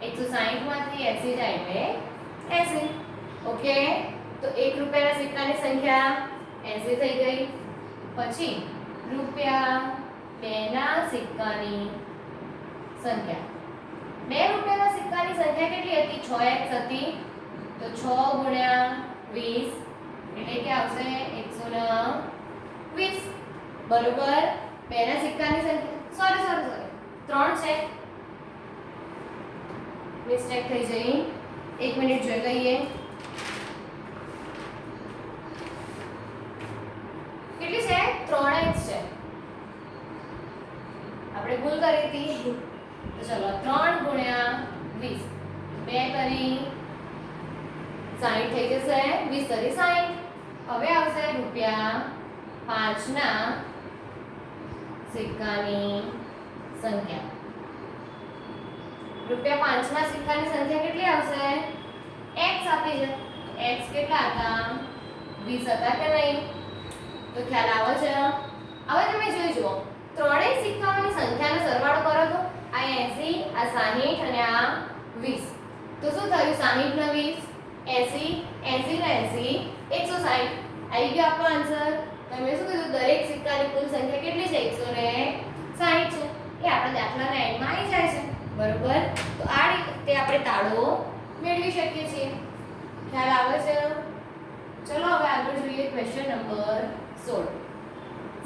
160 માંથી 80 જાય એટલે 80. ઓકે. તો 1 રૂપિયાના સિક્કાની સંખ્યા 80 થઈ ગઈ. પછી રૂપિયા 2 ના સિક્કાની સંખ્યા. 2 રૂપિયાના સિક્કાની સંખ્યા કેટલી હતી? 6x હતી. તો 6 ગુણ્યા 20 એટલે કે આવશે 120 બરોબર. 2 ના સિક્કાની સંખ્યા સોરી 3 છે, મિસ્ટેક થઈ જઈ. 1 મિનિટ જોઈ લઈએ. કેટલી છે? 3x છે. આપણે ભૂલ કરી હતી. તો ચલો 3 ગુણ્યા 20 2 કરી 60 થઈ જશે. 20 કરી 60. હવે આવશે રૂપિયા 5 ના સિક્કાની સંખ્યા. રૂપિયા 5 ના સિક્કાની સંખ્યા કેટલી આવશે? x આપી છે. x કેટલા હતા? 20 હતા કે નહીં? તો ખ્યાલ આવે છે? હવે તમે જોઈ જુઓ ત્રણેય સિક્કાઓની સંખ્યાનો સરવાળો કરો તો આ 80 આ 60 અને આ 20. તો શું થયું? 60 ને 20 80 ને 80 160. આવી ગયો આપણો આન્સર. તમે શું કીધું? દરેક સિક્કાની કુલ સંખ્યા કેટલી છે? 160 છે. એ આપણા દાખલાના એન્ડમાં આવી જાય છે બરોબર. તો આ રીતે આપણે તાળો મેળવી શકીએ છીએ. ખ્યાલ આવે છે? ચલો હવે આગળ જોઈએ ક્વેશ્ચન નંબર 16.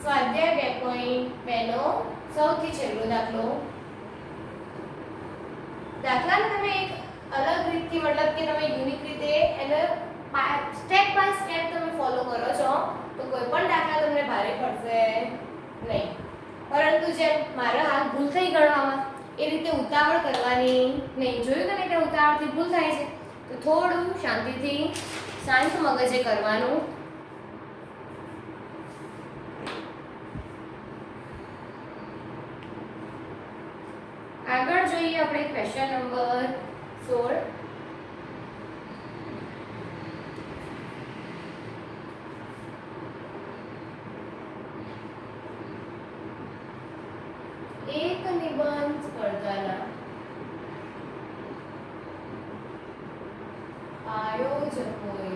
સ્વાધ્યાય 2.2 નો સૌથી છેલ્લો દાખલો. દાખલાને તમે એક અલગ રીતથી મતલબ કે તમે યુનિક રીતે એને સ્ટેપ બાય સ્ટેપ તમે ફોલો કરો છો તો કોઈ પણ દાખલા તમને ભારે પડશે નહીં. પરંતુ જેમ મારા હાથ ભૂલ થઈ ગણવામાં એ રીતે ઉતાવળ કરવાની નહીં. જોયું કે નહીં ઉતાવળથી ભૂલ થાય છે, તો થોડું શાંતિથી શાંત મગજે કરવાનું. આગળ જોઈએ આપણે ક્વેશ્ચન નંબર 16. એક નિબંધ સ્પર્ધાના આયોજકોએ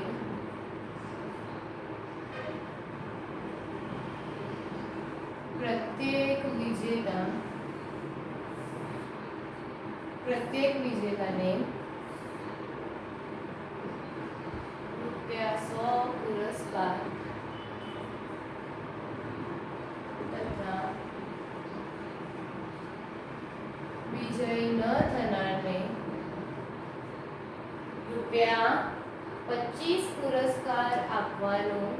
પ્રત્યેક વિજેતાને ₹100 પુરસ્કાર તથા વિજય ન થનારને ₹25 પુરસ્કાર આપવાનું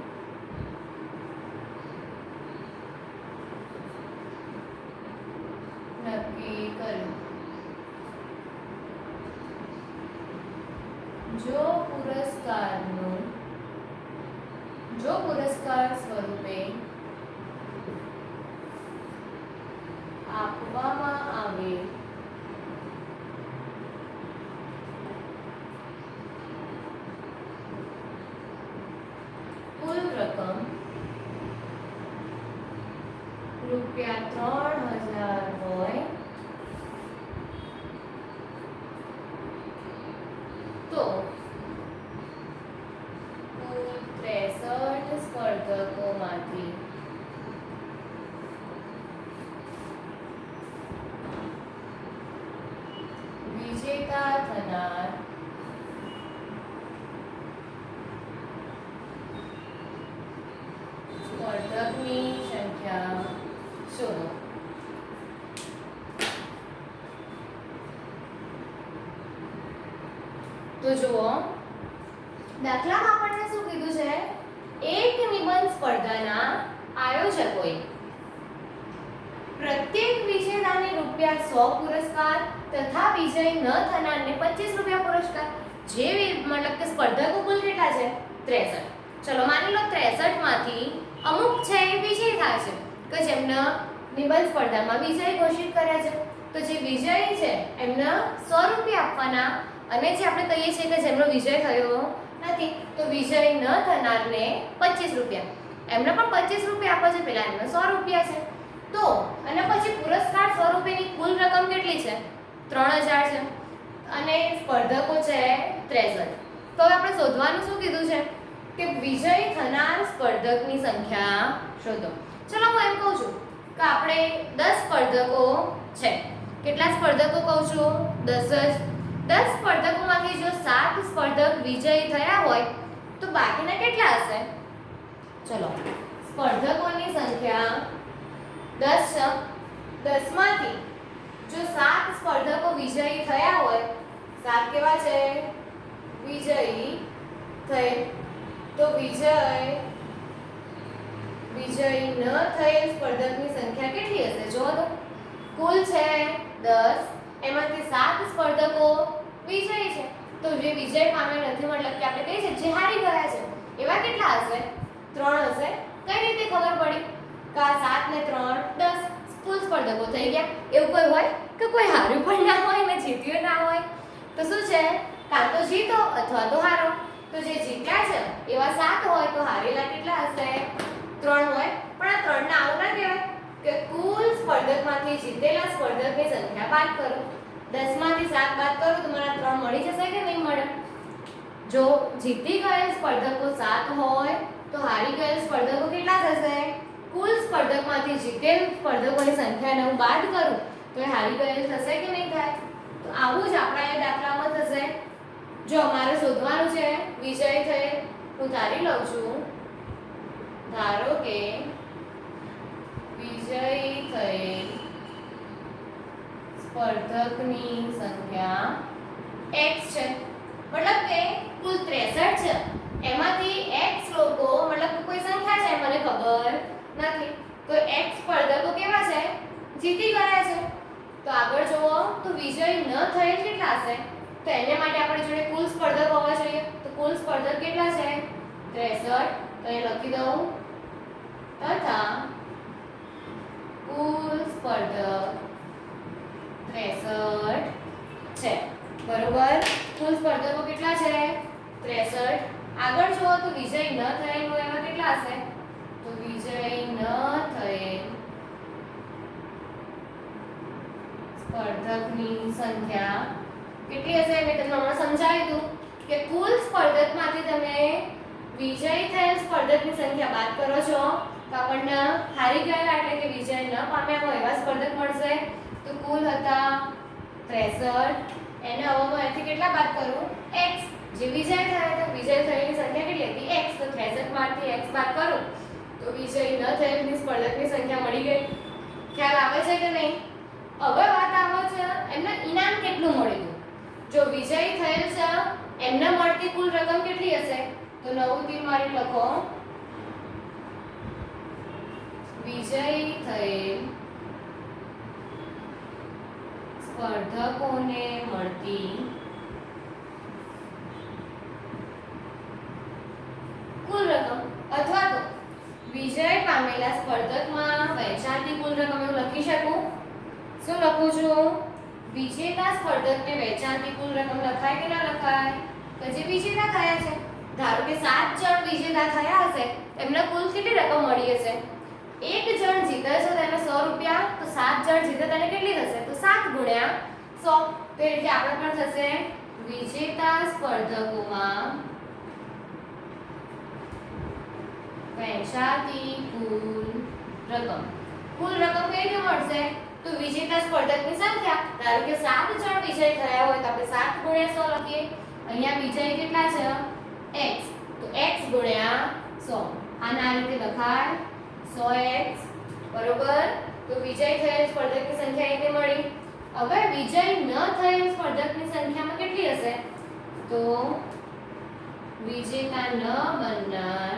નક્કી કર્યું. જો પુરસ્કાર સ્વરૂપે આપવામાં આવે કુલ રકમ ₹3000 હોય તો કુલ 63 સ્પર્ધકોમાંથી વિજેતા થનાર સ્પર્ધકની સંખ્યા શોધો. તો જુઓ, દાખલામાં આપણને શું કીધું છે? એક નિબંધ સ્પર્ધાના આયોજકોએ પ્રત્યેક વિજેતાને ₹100 પુરસ્કાર તથા વિજય ન થનારને ₹25 પુરસ્કાર. જે મતલબ કે સ્પર્ધકો કુલ કેટલા છે? 63. ચલો માની લો 63 માંથી અમુક છે એ વિજય થાય છે કે જેમને નિબંધ સ્પર્ધામાં વિજય ઘોષિત કર્યા છે. તો જે વિજય છે એમને ₹100 આપવાના, અને જે આપણે કહીએ છીએ કે જેમનો વિજય થયો નથી તો વિજય ન થનારને ₹25. એમને પણ ₹25 આપવા છે, પેલા એમને ₹100 છે. તો અને પછી પુરસ્કાર સ્વરૂપેની કુલ રકમ કેટલી છે? 3000 છે અને સ્પર્ધકો છે 63. તો હવે આપણે શોધવાનું શું કીધું છે કે વિજય થનાર સ્પર્ધકની સંખ્યા શોધો. ચલો હું એમ કહું છું કે આપણે 10 સ્પર્ધકો છે. કેટલા સ્પર્ધકો કહું છું? 10 જ. 10 સ્પર્ધકોમાંથી જો 7 સ્પર્ધક વિજય થયા હોય તો બાકીના કેટલા હશે? ચલો, સ્પર્ધકોની સંખ્યા 10 છે. 10 માંથી જો 7 સ્પર્ધકો વિજયી થયા હોય, 7 કેવા છે? વિજયી થયેલ. તો વિજયી ન થયેલ સ્પર્ધકની સંખ્યા કેટલી હશે? જો તો કુલ છે 10, એમાંથી 7 સ્પર્ધકો વિજયી છે. તો જે વિજય પામે નથી, મતલબ કે આપણે કહીએ છીએ જે હારી ગયા છે, એવા કેટલા હશે? 3 હશે. કઈ રીતે ખબર પડી કે આ 7 ને 3 10 કુલ સ્પર્ધકો થઈ ગયા? એવું કોઈ હોય કે કોઈ હાર્યું પણ ના હોય ને જીત્યું ના હોય? તો શું છે? કાં તો જીતો અથવા તો હારો. તો જે જીત્યા છે એવા 7 હોય તો હારેલા કેટલા હશે? 3 હોય. પણ આ 3 ના આવું ના કહેવાય કે કુલ સ્પર્ધકમાંથી જીતેલા સ્પર્ધકની સંખ્યા બાદ કરો. 10 માંથી 7 બાદ કરો તો મને 3 મળી જશે કે નહીં મળે? જો જીતી ગયેલ સ્પર્ધકો 7 હોય તો હારી ગયેલ સ્પર્ધકો કેટલા થશે? કુલ સ્પર્ધકમાંથી જીતેલ સ્પર્ધકોની સંખ્યાને હું બાદ કરું તો એ હારી ગયેલ થશે કે નહીં થાય? તો આવું જ આપણા એ દાખલામાં થશે. જો મારે શોધવાનું છે વિજય થયેલ, હું ધારી લઉં છું. ધારો કે વિજયી થયેલ સ્પર્ધકની સંખ્યા x છે. મતલબ કે કુલ 63 છે, એમાંથી x લોકો, મતલબ કોઈ સંખ્યા છે મને ખબર નથી, તો x સ્પર્ધકો કેવા છે? જીતી ગયા છે. તો આગળ જુઓ તો વિજય ન થયેલ કેટલા હશે? તો એને માટે આપણે જોડે કુલ સ્પર્ધક હોવા જોઈએ. તો કુલ સ્પર્ધક કેટલા છે? 63. તો એ લખી દઉં તથા કુલ સ્પર્ધક 63 છે. બરોબર. કુલ સ્પર્ધકો કેટલા છે? 63. આગળ જુઓ તો વિજય ન થયેલ હોય એમાં કેટલા હશે? તો વિજય ન થયેલ સ્પર્ધકની સંખ્યા કેટલી હશે? મેં તમને હમણાં સમજાવ્યું હતું કે કુલ સ્પર્ધકમાંથી તમે વિજય થયેલ સ્પર્ધકની સંખ્યા બાદ કરો છો તો આપણને હારી ગયેલા એટલે કે વિજય ન પામ્યા હોય એવા સ્પર્ધક મળશે. તો કુલ હતા 63. એને હવે હું અહીંથી કેટલા બાદ કરું? x. જે વિજય થયા તો વિજય થયેલી સંખ્યા કેટલી હતી? x. તો 63 માંથી x બાદ કરું તો વિજય ન થયેલની સ્પર્ધકની સંખ્યા મળી ગઈ. ખ્યાલ આવે છે કે નહીં? હવે વાત આવે છે એમને ઇનામ કેટલું મળ્યું. જો વિજય થયેલ છે એમને મળતી કુલ રકમ કેટલી હશે? તો નવું તીર મારી લખો વિજય થયેલ સ્પર્ધકોને મળતી કુલ રકમ અથવા તો વિજય પામેલા સ્પર્ધકમાં વહેંચાતી કુલ રકમ એવું લખી શકું. શું લખું છું? વિજેતા સ્પર્ધકને વહેંચાતી કુલ રકમ લખાય કે ના લખાય? તો જે વિજેતા થયા છે ધારો કે 7 જણ વિજેતા થયા હશે એમને કુલ કેટલી રકમ મળી હશે? એક જણ જીતે છે તેને 100 રૂપિયા. તો 7 જણ જીતે તેને કેટલી થશે? તો 7 ગુણ્યા 100. તો એટલે આપણે પણ થશે વિજેતા સ્પર્ધકોમાં વહેંચાતી કુલ રકમ. કુલ રકમ કઈ રીતે મળશે? તો વિજેતા સ્પર્ધકની સંખ્યા ધારો કે 7 જણ વિજય થયા હોય તો આપણે 7 ગુણ્યા 100 લખીએ. અહીંયા વિજય કેટલા છે? x. તો x ગુણ્યા 100. આના આ રીતે લખાય 100x. બરોબર. તો વિજય થયેલ સ્પર્ધકની સંખ્યા એટલે મળી. હવે વિજય ન થયેલ સ્પર્ધકની સંખ્યામાં કેટલી હશે? તો વિજેતા ન બનનાર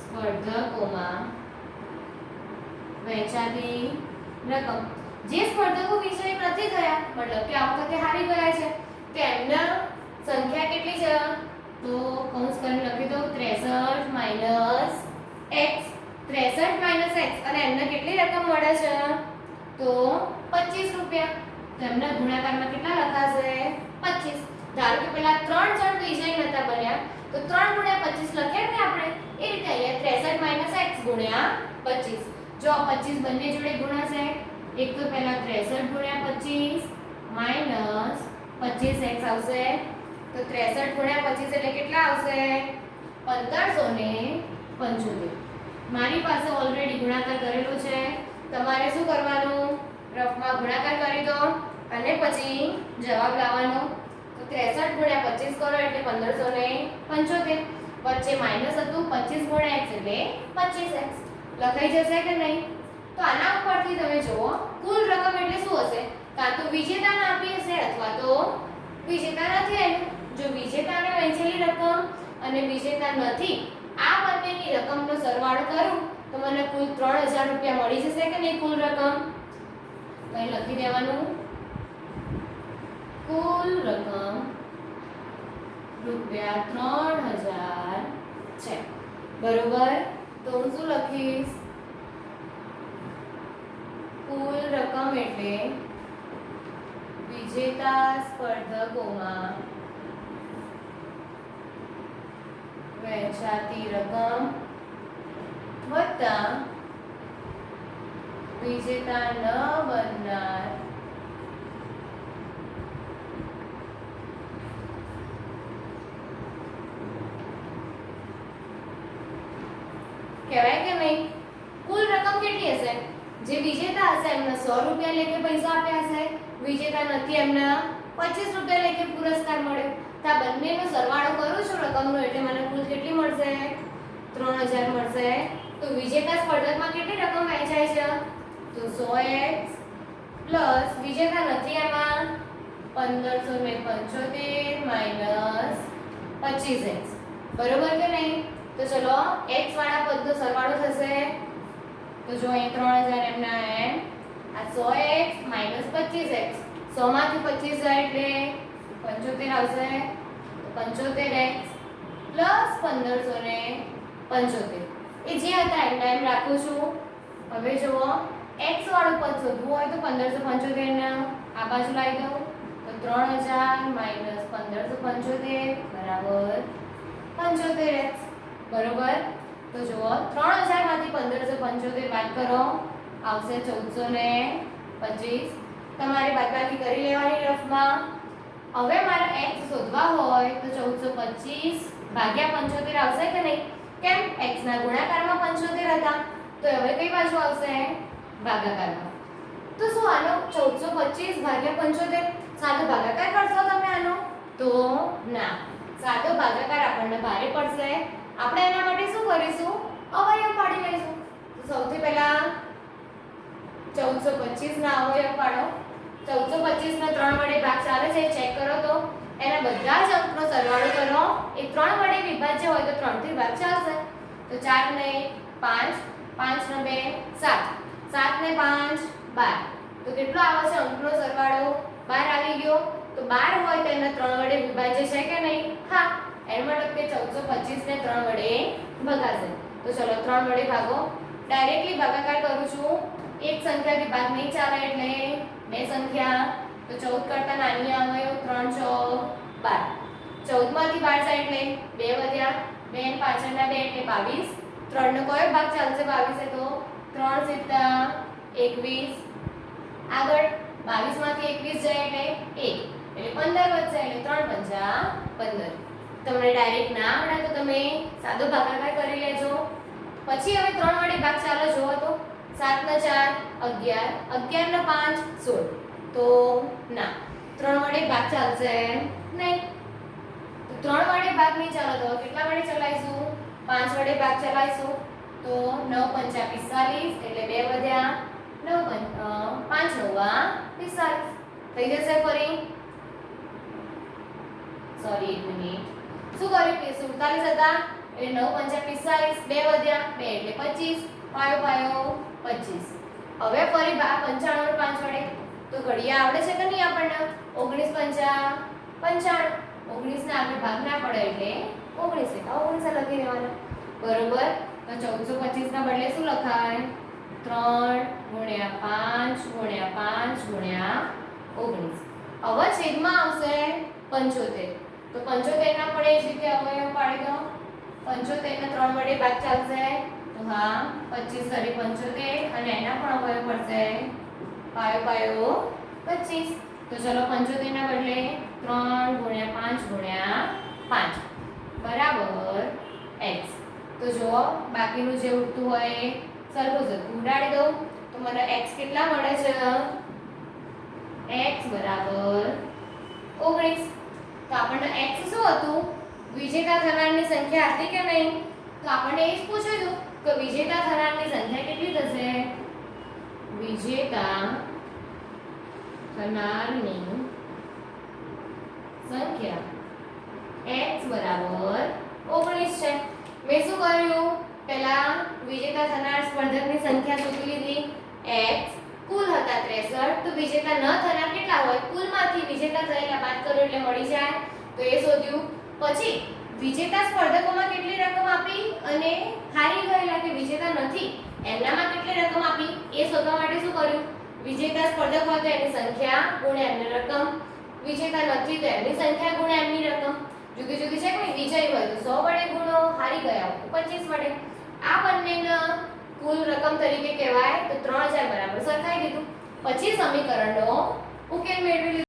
સ્પર્ધકોમાં વહેંચાતી રકમ. જે સ્પર્ધકો વિજય નથી થયા મતલબ કે આ વખતે હારી ગયા છે તો એમના સંખ્યા કેટલી છે? તો કૌંસ કરીને લખી દઉં 63 - x. 63 - x અને એમને કેટલી રકમ મળે છે? તો 25 રૂપિયા. તો એમના ગુણાકારમાં કેટલા લખાશે? 25. ધારો કે પેલા 3 જણ વિજય નતા બન્યા તો 3 ગુણ્યા 25 લખ્યા ને આપણે એ રીતે અહીંયા 63 - x ગુણ્યા 25. જો 25 બંને જોડે ગુણાશે એક તો પહેલા 63 ગુણ્યા 25 -25x આવશે. તો 63 ગુણ્યા 25 એટલે કેટલા આવશે? 1575. મારી પાસે ઓલરેડી ગુણાકાર કરેલો છે. તમારે શું કરવાનું? રફમાં ગુણાકાર કરી દો અને પછી જવાબ લાવવાનો. તો 63 ગુણ્યા 25 કરો એટલે 1575. વચ્ચે માઈનસ હતું 25 ગુણ્યા x એટલે 25x. લખાઈ જશે કે નહીં? તો આના ઉપરથી તમે જુઓ કુલ રકમ એટલે શું હશે? કાં તો વિજેતાને આપી હશે અથવા તો વિજેતા નથી આવી. જો વિજેતાને વહેંચેલી રકમ અને વિજેતા નથી આ બંનેની રકમનો સરવાળો કરું તો મને કુલ 3000 રૂપિયા મળી જશે કે નહીં? કુલ રકમ તો અહીં લખી દેવાનું કુલ રકમ ₹3000 છે. બરોબર. તો હું શું લખીશ? કુલ રકમ એટલે વિજેતા સ્પર્ધકોમાં વહેંચાતી રકમ વત્તા વિજેતા ન બનનાર કહેવાય કે નહીં? કુલ રકમ કેટલી હશે? જે વિજેતા હશે એમને 100 રૂપિયા લેખે પૈસા આપ્યા હશે. વિજેતા નથી એમને 25 રૂપિયા લેખે પુરસ્કાર મળ્યો. તો આ બંનેનો સરવાળો કરું છું રકમનો એટલે મને કુલ કેટલી મળશે? 3000 મળશે. તો વિજેતા સ્પર્ધકમાં કેટલી રકમ વહેંચાય છે? તો 100x પ્લસ વિજેતા નથી એમાં 1575 - 25x. બરોબર કે નહીં? તો ચલો x વાળા પદનો સરવાળો થશે તો જો અહીં 3000 એમના એમ આ 100x માઈનસ 25x 100 માંથી 25 જાય એટલે 75 આવશે. તો 75x પ્લસ 1500 ને 75 એ જે હતા એમના એમ રાખું છું. હવે જુઓ x વાળું પદ શોધવું હોય તો 1575 ને આ બાજુ લાવી દઉં તો 3000 માઈનસ 1575 બરાબર 75x બરોબર. તો જુઓ 3000 માંથી 1575 બાદ કરો આવશે 1425. તમારે બાદબાકી કરી લેવાની રફમાં. હવે મારા x શોધવા હોય તો 1425 ભાગ્યા 75 આવશે કે નહીં? કેમ x ના ગુણાકારમાં 75 હતા તો હવે કઈ બાજુ આવશે? ભાગાકારમાં. તો શું આનો 1425 ભાગ્યા 75 સાદો ભાગાકાર કરશો તમે આનો? તો ના, સાદો ભાગાકાર આપણને ભારે પડશે. આપણે એના માટે શું કરીશું? અવયવ પાડી લઈશું. તો સૌથી પહેલા 1425 ના અવયવ પાડો. 1425 ને 3 વડે ભાગ ચાલે છે ચેક કરો તો એના બધા જ અંકનો સરવાળો કરો. એ 3 વડે વિભાજ્ય હોય તો 3 થી ભાગ ચાલશે. તો 4 ને 5 5 ને 2 7 7 ને 5 12. તો કેટલો આવે છે અંકનો સરવાળો? 12 આવી ગયો. તો 12 હોય તો એને 3 વડે વિભાજ્ય છે કે નહીં? હા, એનો મતલબ કે 1425 ને 3 વડે ભાગાશે. તો ચલો 3 વડે ભાગો. ડાયરેક્ટલી ભાગાકાર કરું છું. એક સંખ્યાથી ભાગ નહીં ચાલે એટલે બે સંખ્યા. તો 14 કરતા નાની આવે 3 4 12. 14 માંથી 12 જાય એટલે 2 વધ્યા. 2 ને પાછળના 2 એટલે 22. 3 નો કયો ભાગ ચાલશે 22 તો 3 સિત્તા 21. આગળ 22 માંથી 21 જાય એટલે 1 એટલે 15 વધશે એટલે 3 પંચા 15. તમને ડાયરેક્ટ ના આવડે તો તમે સાદો ભાગાકાર કરી લેજો. પછી હવે 3 વડે ભાગ ચાલો જોવો તો 7 ના 4 11 11 ના 5 16. તો ના, 3 વડે ભાગ ચાલશે નહીં. તો 3 વડે ભાગ નહીં ચાલે તો કેટલા વડે ચલાવીશું? 5 વડે ભાગ ચલાવીશું. તો 9 પંચા 45 એટલે 2 વધ્યા. 9 5 નવા 45 થઈ જશે. ફરી સોરી 1 મિનિટ શું કર્યું કે 47 હતા એટલે 9 પંચા 45 2 વધ્યા 2 એટલે 25 પાયો પાયો 25. હવે ફરી 95 ને 5 વડે તો ઘડિયા આવડે છે કે નહીં આપણને? 19 પંચા 95. 19 ના આગળ ભાગ ના પડે એટલે 19 એટલે 19 લખી દેવાના બરોબર. તો 1425 ના બદલે શું લખાય? 3 ગુણ્યા 5 ગુણ્યા 5 ગુણ્યા 19. હવે છેદમાં આવશે 75. તો 75 ના પડે એ જગ્યાએ અવયવ પાડી દો. 75 ને 3 વડે ભાગ ચાલશે તો હા 25 સરી 75 અને એના પણ અવયવ પડશે પાયો પાયો 25. તો ચલો 75 ના બદલે 3 ગુણ્યા 5 ગુણ્યા 5 બરાબર x. તો જો બાકીનું જે ઉડતું હોય એ સરખું સરખું ઉડાડી દઉં તો મને x કેટલા મળે છે? x બરાબર 19. તો આપણને x શું હતું? વિજેતા થનારની સંખ્યા હતી કે નહીં? તો આપણને એ જ પૂછ્યું હતું કે વિજેતા થનારની સંખ્યા કેટલી થશે? વિજેતા થનારની સંખ્યા x બરાબર 19 છે. મેં શું કર્યું? પહેલા વિજેતા થનાર સ્પર્ધકની સંખ્યા શોધી લીધી. x કુલ હતા 63. તો વિજેતા ન થનાર કેટલા હોય? કુલમાંથી વિજેતા થયેલા બાદ કરો એટલે મળી જાય. તો એ શોધ્યું. પછી વિજેતા સ્પર્ધકોમાં કેટલી રકમ આપી અને હારી ગયેલા કે વિજેતા નથી એમનામાં કેટલી રકમ આપી એ શોધવા માટે શું કર્યું? વિજેતા સ્પર્ધક હોય તો એની સંખ્યા ગુણ્યા એમની રકમ. વિજેતા નથી તો એમની સંખ્યા ગુણ્યા એમની રકમ. જુદી જુદી છે કે વિજય હોય તો 100 વડે ગુણો, હારી ગયા હોય તો 25 વડે. આ બંનેના કુલ રકમ તરીકે કહેવાય. તો 3000 બરાબર સરખાઈ દીધું. પછી સમીકરણનો ઉકેલ મેળવી